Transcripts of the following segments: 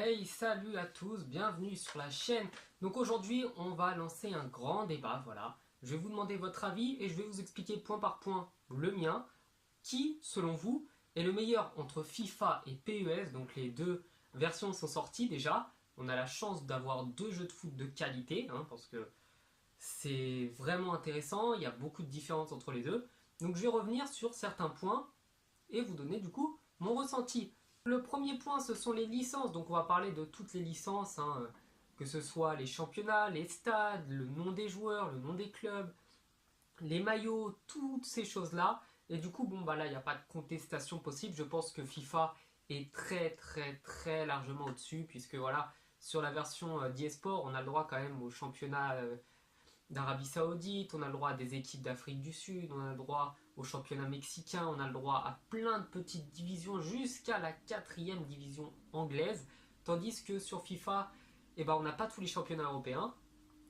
Hey, salut à tous, bienvenue sur la chaîne. Donc aujourd'hui, on va lancer un grand débat, voilà. Je vais vous demander votre avis et je vais vous expliquer point par point le mien. Qui, selon vous, est le meilleur entre FIFA et PES? Donc les deux versions sont sorties déjà. On a la chance d'avoir deux jeux de foot de qualité, parce que c'est vraiment intéressant, il y a beaucoup de différences entre les deux. Donc je vais revenir sur certains points et vous donner du coup mon ressenti. Le premier point, ce sont les licences. Donc on va parler de toutes les licences, que ce soit les championnats, les stades, le nom des joueurs, le nom des clubs, les maillots, toutes ces choses-là. Et du coup, bon, bah là, il n'y a pas de contestation possible. Je pense que FIFA est très, très, très largement au-dessus, puisque voilà, sur la version d'eSport, on a le droit quand même au championnat d'Arabie Saoudite, on a le droit à des équipes d'Afrique du Sud, on a le droit au championnat mexicain, on a le droit à plein de petites divisions jusqu'à la 4e division anglaise, tandis que sur FIFA, on n'a pas tous les championnats européens.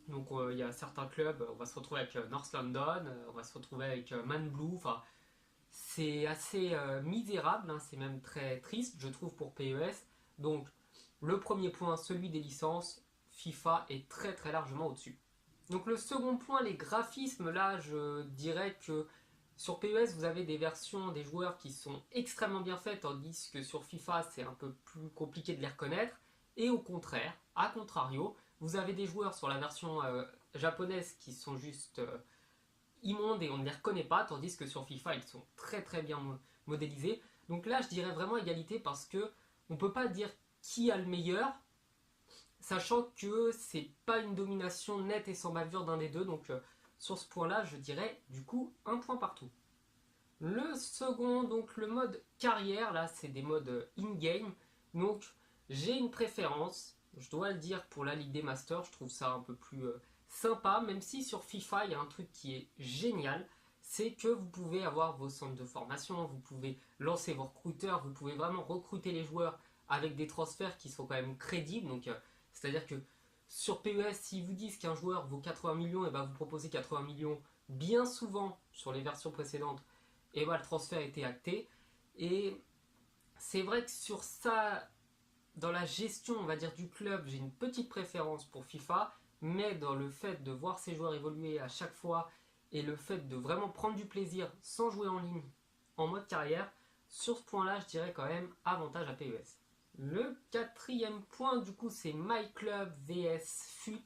Donc il y a certains clubs, on va se retrouver avec North London, on va se retrouver avec Man Blue, enfin c'est assez misérable, c'est même très triste je trouve pour PES. Donc le premier point, celui des licences, FIFA est très très largement au-dessus. Donc le second point, les graphismes, là je dirais que sur PES vous avez des versions des joueurs qui sont extrêmement bien faites, tandis que sur FIFA c'est un peu plus compliqué de les reconnaître. Et au contraire, à contrario, vous avez des joueurs sur la version japonaise qui sont juste immondes et on ne les reconnaît pas, tandis que sur FIFA ils sont très très bien modélisés. Donc là je dirais vraiment égalité parce que on ne peut pas dire qui a le meilleur, sachant que c'est pas une domination nette et sans bavure d'un des deux, donc sur ce point-là, je dirais du coup un point partout. Le second, donc le mode carrière, là c'est des modes in-game, donc j'ai une préférence, je dois le dire, pour la Ligue des Masters, je trouve ça un peu plus sympa, même si sur FIFA il y a un truc qui est génial, c'est que vous pouvez avoir vos centres de formation, vous pouvez lancer vos recruteurs, vous pouvez vraiment recruter les joueurs avec des transferts qui sont quand même crédibles, donc c'est-à-dire que sur PES, s'ils vous disent qu'un joueur vaut 80 millions, et vous proposez 80 millions bien souvent sur les versions précédentes, et le transfert était acté. Et c'est vrai que sur ça, dans la gestion, on va dire, du club, j'ai une petite préférence pour FIFA, mais dans le fait de voir ces joueurs évoluer à chaque fois et le fait de vraiment prendre du plaisir sans jouer en ligne en mode carrière, sur ce point-là, je dirais quand même avantage à PES. Le quatrième point, du coup, c'est My Club vs FUT.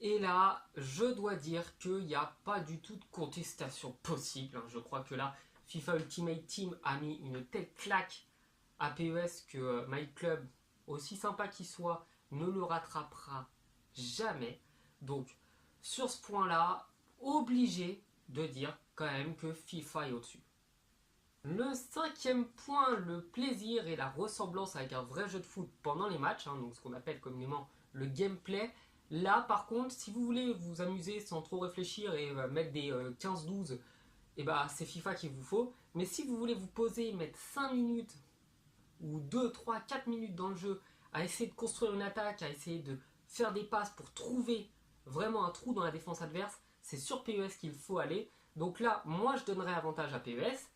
Et là, je dois dire qu'il n'y a pas du tout de contestation possible. Je crois que là, FIFA Ultimate Team a mis une telle claque à PES que My Club, aussi sympa qu'il soit, ne le rattrapera jamais. Donc, sur ce point-là, obligé de dire quand même que FIFA est au-dessus. Le cinquième point, le plaisir et la ressemblance avec un vrai jeu de foot pendant les matchs, donc ce qu'on appelle communément le gameplay. Là, par contre, si vous voulez vous amuser sans trop réfléchir et mettre des 15-12, c'est FIFA qu'il vous faut. Mais si vous voulez vous poser, mettre 5 minutes ou 2, 3, 4 minutes dans le jeu à essayer de construire une attaque, à essayer de faire des passes pour trouver vraiment un trou dans la défense adverse, c'est sur PES qu'il faut aller. Donc là, moi je donnerais avantage à PES.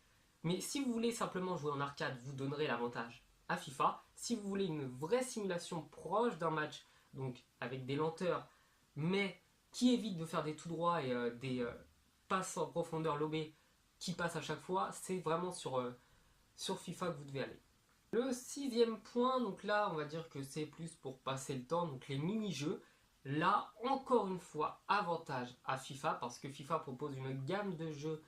Mais si vous voulez simplement jouer en arcade, vous donnerez l'avantage à FIFA. Si vous voulez une vraie simulation proche d'un match, donc avec des lenteurs, mais qui évite de faire des tout droits et des passes en profondeur lobées qui passent à chaque fois, c'est vraiment sur FIFA que vous devez aller. Le sixième point, donc là on va dire que c'est plus pour passer le temps, donc les mini-jeux. Là, encore une fois, avantage à FIFA parce que FIFA propose une gamme de jeux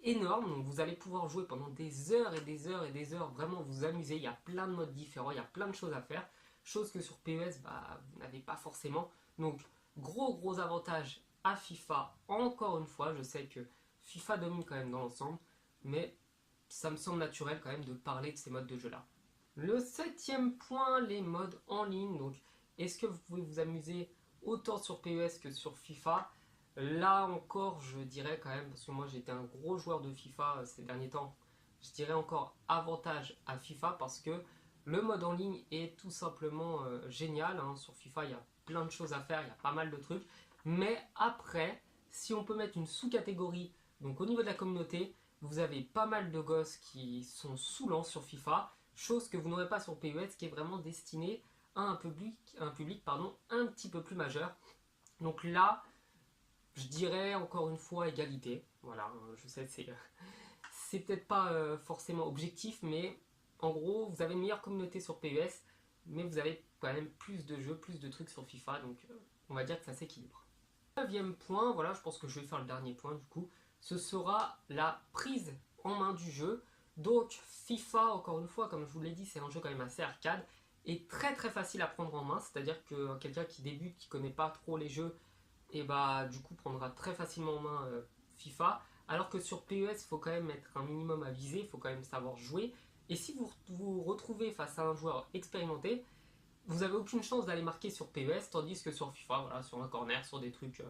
énorme, donc vous allez pouvoir jouer pendant des heures et des heures et des heures, vraiment vous amuser, il y a plein de modes différents, il y a plein de choses à faire, chose que sur PES, vous n'avez pas forcément. Donc gros avantage à FIFA, encore une fois, je sais que FIFA domine quand même dans l'ensemble, mais ça me semble naturel quand même de parler de ces modes de jeu là. Le septième point, les modes en ligne, donc est-ce que vous pouvez vous amuser autant sur PES que sur FIFA? Là encore, je dirais quand même, parce que moi j'ai été un gros joueur de FIFA ces derniers temps, je dirais encore avantage à FIFA parce que le mode en ligne est tout simplement génial. Sur FIFA, il y a plein de choses à faire, il y a pas mal de trucs. Mais après, si on peut mettre une sous-catégorie, donc au niveau de la communauté, vous avez pas mal de gosses qui sont saoulants sur FIFA, chose que vous n'aurez pas sur PES, qui est vraiment destiné à un public pardon, un petit peu plus majeur. Donc là, je dirais encore une fois égalité. Voilà, je sais, c'est peut-être pas forcément objectif, mais en gros, vous avez une meilleure communauté sur PES, mais vous avez quand même plus de jeux, plus de trucs sur FIFA, donc on va dire que ça s'équilibre. Neuvième point, voilà, je pense que je vais faire le dernier point du coup, ce sera la prise en main du jeu. Donc FIFA, encore une fois, comme je vous l'ai dit, c'est un jeu quand même assez arcade et très très facile à prendre en main, c'est-à-dire que quelqu'un qui débute, qui connaît pas trop les jeux, et bah du coup prendra très facilement en main FIFA, alors que sur PES il faut quand même mettre un minimum à viser, il faut quand même savoir jouer, et si vous vous retrouvez face à un joueur expérimenté, vous n'avez aucune chance d'aller marquer sur PES, tandis que sur FIFA, voilà, sur un corner, sur des trucs,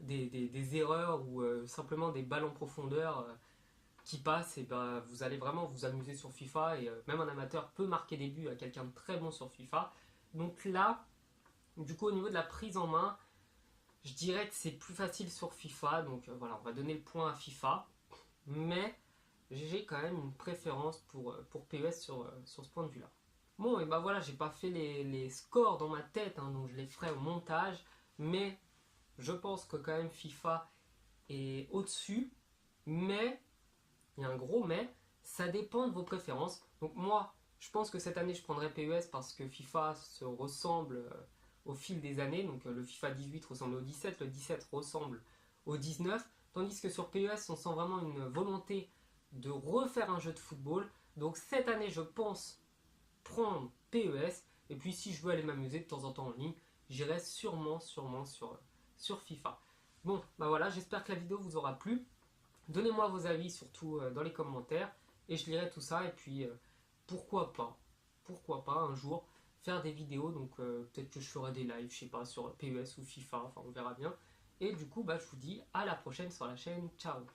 des erreurs ou simplement des balles en profondeur qui passent, et ben vous allez vraiment vous amuser sur FIFA, et même un amateur peut marquer des buts à quelqu'un de très bon sur FIFA. Donc là, du coup au niveau de la prise en main, je dirais que c'est plus facile sur FIFA, donc voilà, on va donner le point à FIFA, mais j'ai quand même une préférence pour PES sur ce point de vue-là. Bon, et bah voilà, j'ai pas fait les scores dans ma tête, hein, donc je les ferai au montage, mais je pense que quand même FIFA est au-dessus, mais, il y a un gros mais, ça dépend de vos préférences. Donc moi, je pense que cette année je prendrai PES parce que FIFA se ressemble au fil des années, donc le FIFA 18 ressemble au 17, le 17 ressemble au 19, tandis que sur PES on sent vraiment une volonté de refaire un jeu de football. Donc cette année je pense prendre PES, et puis si je veux aller m'amuser de temps en temps en ligne, j'irai sûrement sur FIFA. Bon, bah voilà, j'espère que la vidéo vous aura plu. Donnez-moi vos avis surtout dans les commentaires, et je lirai tout ça, et puis pourquoi pas un jour faire des vidéos, donc peut-être que je ferai des lives, je sais pas, sur PES ou FIFA, enfin on verra bien. Et du coup, bah, je vous dis à la prochaine sur la chaîne, ciao.